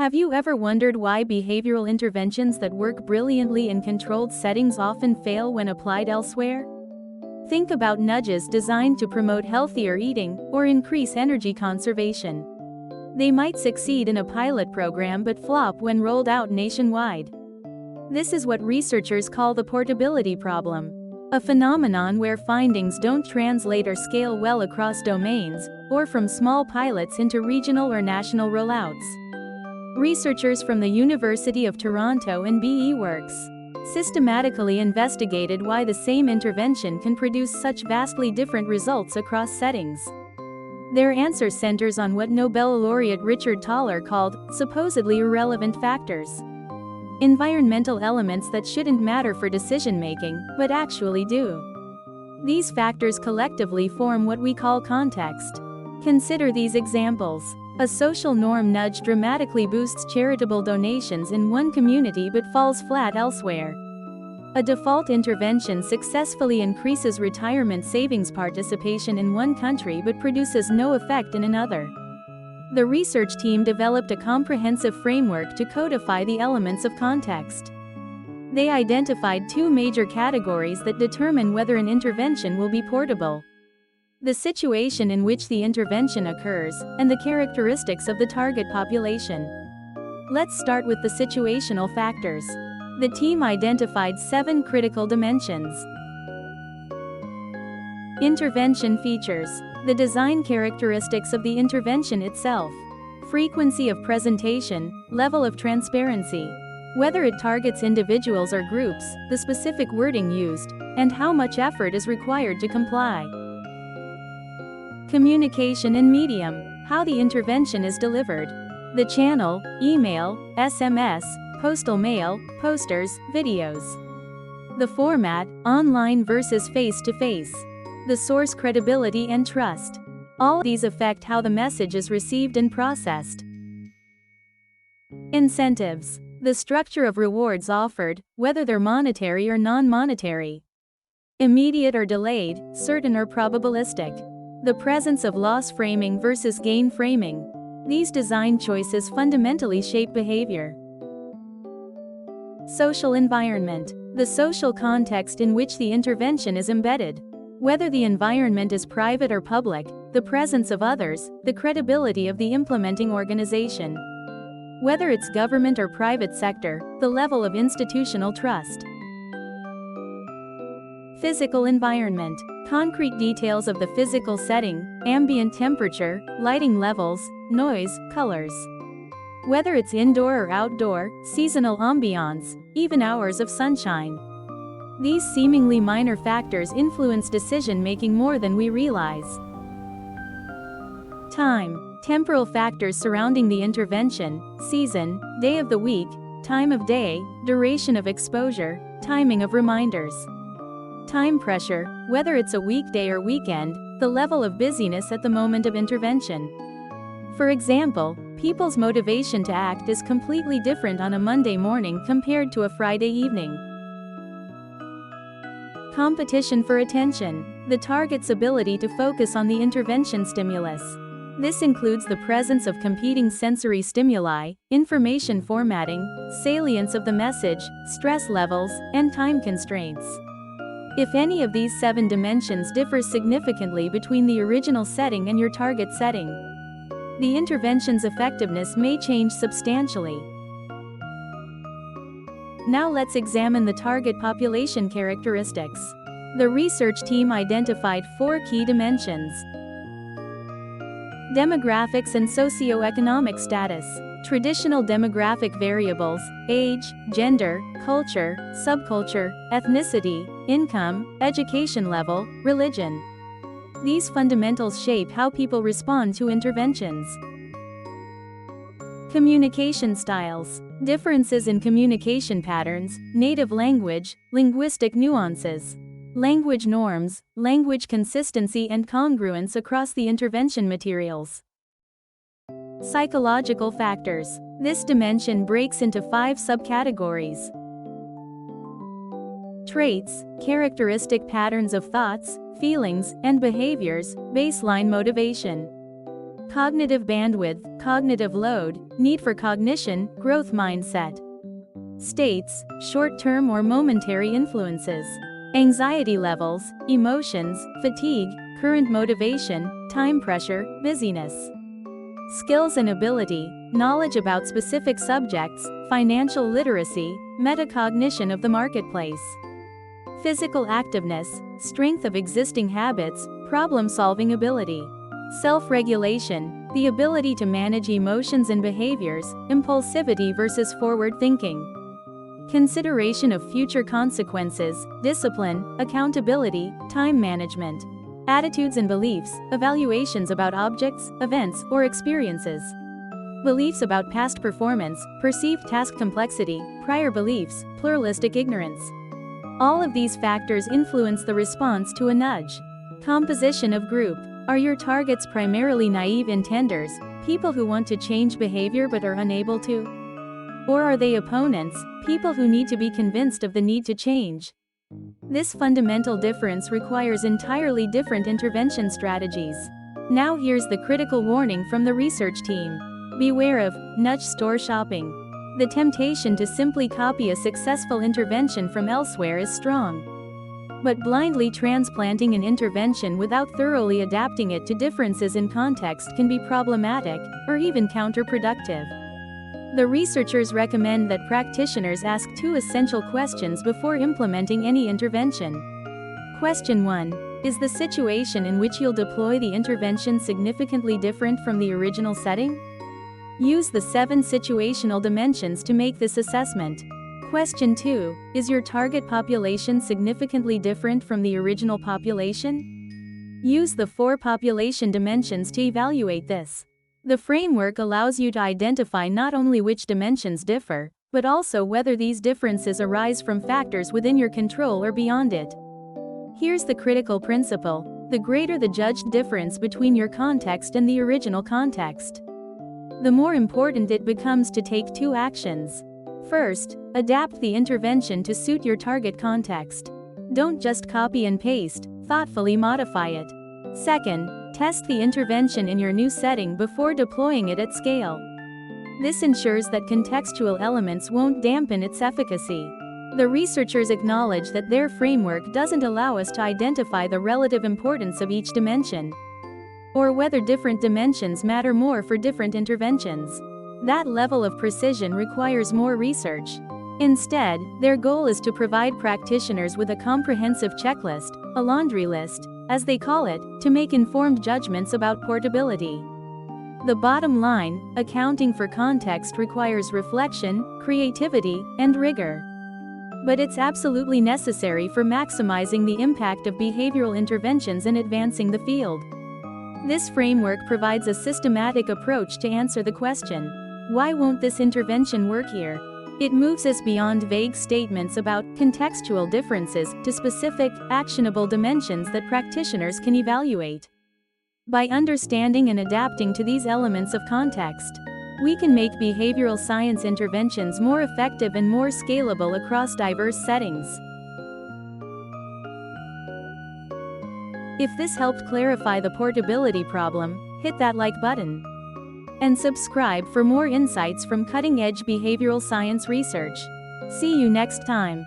Have you ever wondered why behavioral interventions that work brilliantly in controlled settings often fail when applied elsewhere? Think about nudges designed to promote healthier eating or increase energy conservation. They might succeed in a pilot program but flop when rolled out nationwide. This is what researchers call the portability problem, a phenomenon where findings don't translate or scale well across domains, or from small pilots into regional or national rollouts. Researchers from the University of Toronto and BEworks systematically investigated why the same intervention can produce such vastly different results across settings. Their answer centers on what Nobel laureate Richard Thaler called supposedly irrelevant factors. Environmental elements that shouldn't matter for decision-making, but actually do. These factors collectively form what we call context. Consider these examples. A social norm nudge dramatically boosts charitable donations in one community but falls flat elsewhere. A default intervention successfully increases retirement savings participation in one country but produces no effect in another. The research team developed a comprehensive framework to codify the elements of context. They identified two major categories that determine whether an intervention will be portable: the situation in which the intervention occurs, and the characteristics of the target population. Let's start with the situational factors. The team identified 7 critical dimensions. Intervention features: the design characteristics of the intervention itself, frequency of presentation, level of transparency, whether it targets individuals or groups, the specific wording used, and how much effort is required to comply. Communication and medium: how the intervention is delivered, the channel, email, SMS, postal mail, posters, videos. The format, online versus face-to-face. The source credibility and trust. All these affect how the message is received and processed. Incentives: the structure of rewards offered, whether they're monetary or non-monetary. Immediate or delayed, certain or probabilistic. The presence of loss framing versus gain framing. These design choices fundamentally shape behavior. Social environment: the social context in which the intervention is embedded. Whether the environment is private or public, the presence of others, the credibility of the implementing organization. Whether it's government or private sector, the level of institutional trust. Physical environment: concrete details of the physical setting, ambient temperature, lighting levels, noise, colors. Whether it's indoor or outdoor, seasonal ambiance, even hours of sunshine. These seemingly minor factors influence decision-making more than we realize. Time: temporal factors surrounding the intervention, season, day of the week, time of day, duration of exposure, timing of reminders. Time pressure: whether it's a weekday or weekend, the level of busyness at the moment of intervention. For example, people's motivation to act is completely different on a Monday morning compared to a Friday evening. Competition for attention: the target's ability to focus on the intervention stimulus. This includes the presence of competing sensory stimuli, information formatting, salience of the message, stress levels, and time constraints. If any of these 7 dimensions differs significantly between the original setting and your target setting, the intervention's effectiveness may change substantially. Now let's examine the target population characteristics. The research team identified 4 key dimensions. Demographics and socioeconomic status. Traditional demographic variables: age, gender, culture, subculture, ethnicity, income, education level, religion. These fundamentals shape how people respond to interventions. Communication styles. Differences in communication patterns, native language, linguistic nuances. Language norms, language consistency and congruence across the intervention materials. Psychological factors. This dimension breaks into 5 subcategories. Traits, characteristic patterns of thoughts, feelings, and behaviors, baseline motivation. Cognitive bandwidth, cognitive load, need for cognition, growth mindset. States, short-term or momentary influences. Anxiety levels, emotions, fatigue, current motivation, time pressure, busyness. Skills and ability, knowledge about specific subjects, financial literacy, metacognition of the marketplace. Physical activeness, strength of existing habits, problem-solving ability. Self-regulation, the ability to manage emotions and behaviors, impulsivity versus forward thinking. Consideration of future consequences, discipline, accountability, time management. Attitudes and beliefs, evaluations about objects, events, or experiences. Beliefs about past performance, perceived task complexity, prior beliefs, pluralistic ignorance. All of these factors influence the response to a nudge. Composition of group. Are your targets primarily naive intenders, people who want to change behavior but are unable to? Or are they opponents, people who need to be convinced of the need to change? This fundamental difference requires entirely different intervention strategies. Now here's the critical warning from the research team. Beware of nudge store shopping. The temptation to simply copy a successful intervention from elsewhere is strong. But blindly transplanting an intervention without thoroughly adapting it to differences in context can be problematic, or even counterproductive. The researchers recommend that practitioners ask two essential questions before implementing any intervention. Question 1. Is the situation in which you'll deploy the intervention significantly different from the original setting? Use the 7 situational dimensions to make this assessment. Question 2. Is your target population significantly different from the original population? Use the 4 population dimensions to evaluate this. The framework allows you to identify not only which dimensions differ, but also whether these differences arise from factors within your control or beyond it. Here's the critical principle: the greater the judged difference between your context and the original context, the more important it becomes to take 2 actions. First, adapt the intervention to suit your target context. Don't just copy and paste, thoughtfully modify it. Second, test the intervention in your new setting before deploying it at scale. This ensures that contextual elements won't dampen its efficacy. The researchers acknowledge that their framework doesn't allow us to identify the relative importance of each dimension, or whether different dimensions matter more for different interventions. That level of precision requires more research. Instead, their goal is to provide practitioners with a comprehensive checklist, a laundry list, as they call it, to make informed judgments about portability. The bottom line: accounting for context requires reflection, creativity, and rigor. But it's absolutely necessary for maximizing the impact of behavioral interventions and advancing the field. This framework provides a systematic approach to answer the question, why won't this intervention work here? It moves us beyond vague statements about contextual differences to specific, actionable dimensions that practitioners can evaluate. By understanding and adapting to these elements of context, we can make behavioral science interventions more effective and more scalable across diverse settings. If this helped clarify the portability problem, hit that like button. And subscribe for more insights from cutting-edge behavioral science research. See you next time.